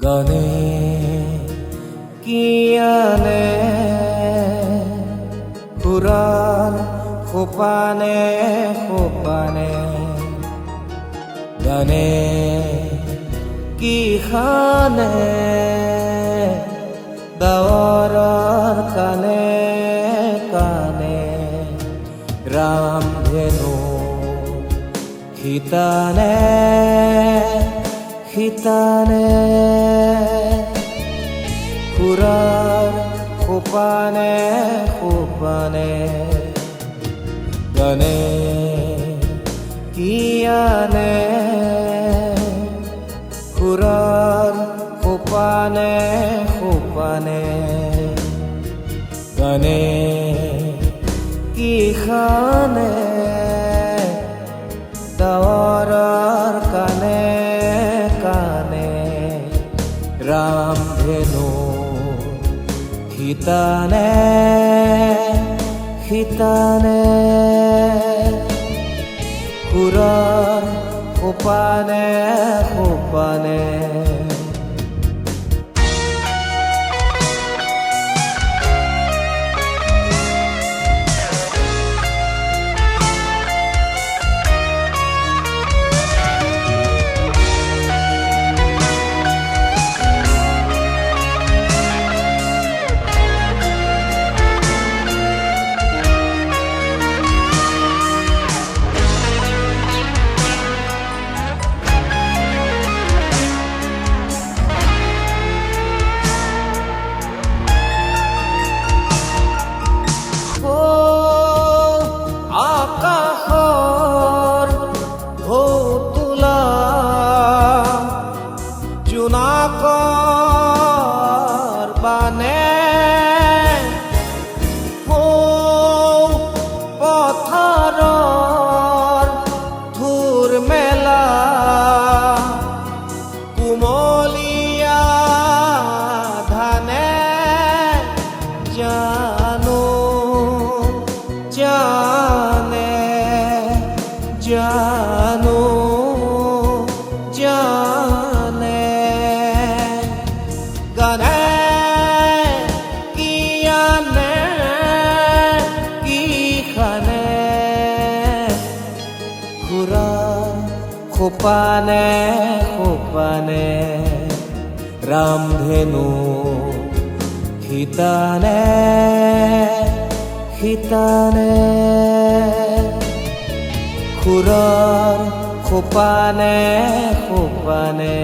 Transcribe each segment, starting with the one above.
গানে কি আনে সুৰাৰ সোপানে সোপানে গানে কি খানে ডাৱৰৰ কানে কানে ৰামধেনু শিতানে শিতানে সুৰাৰ সোপানে সোপানে গানে কি আনে সুৰাৰ সোপানে সোপানে গানে কি খানে ডাৱৰৰ কানে কানে ৰামধেনু শিতানে শিতানে সুৰাৰ সোপানে সোপানে জোনাকৰ বানে পথাৰৰ ধুৰ মেলা কুমলীয়া ধানে জানো জানে জানো জানে গানে কি আনে কি খানে সুৰাৰ সোপানে সোপানে ৰামধেনু শিতানে শিতানে সুৰাৰ সোপানে সোপানে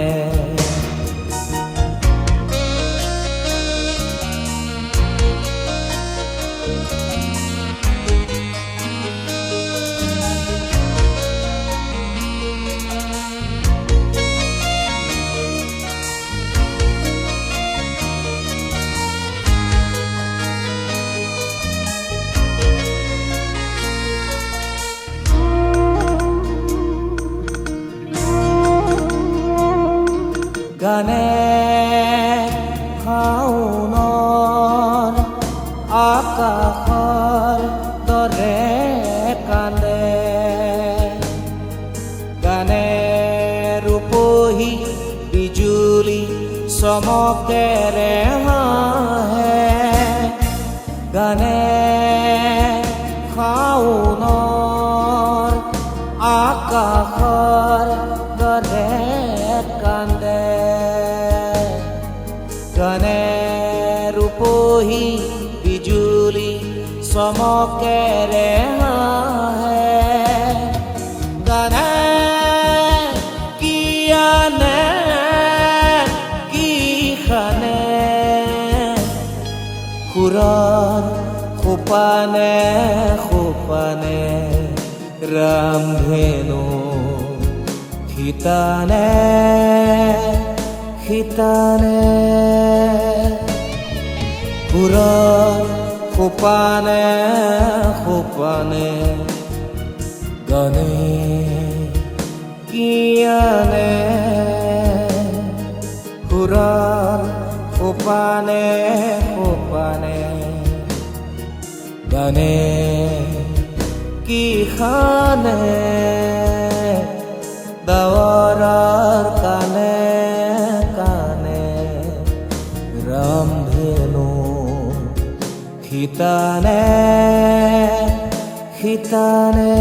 গানে শাওনৰ আকাশৰ দৰে কান্দে গানে ৰূপহী বিজুলী চমকেৰে হাঁহে গানে শাওনৰ আকাশৰ দৰে কান্দে গানে ৰূপহী বিজুলী চমকেৰে হাঁহে গানে কি আনে কি খানে সুৰাৰ সোপানে সোপানে ৰামধেনু শিতানে শিতানে সুৰাৰ সোপানে সোপানে গানে কি আনে সুৰাৰ সোপানে সোপানে গানে কি খানে দাওয়াৰাৰ কানে কানে ৰামধেনু খিতানে খিতানে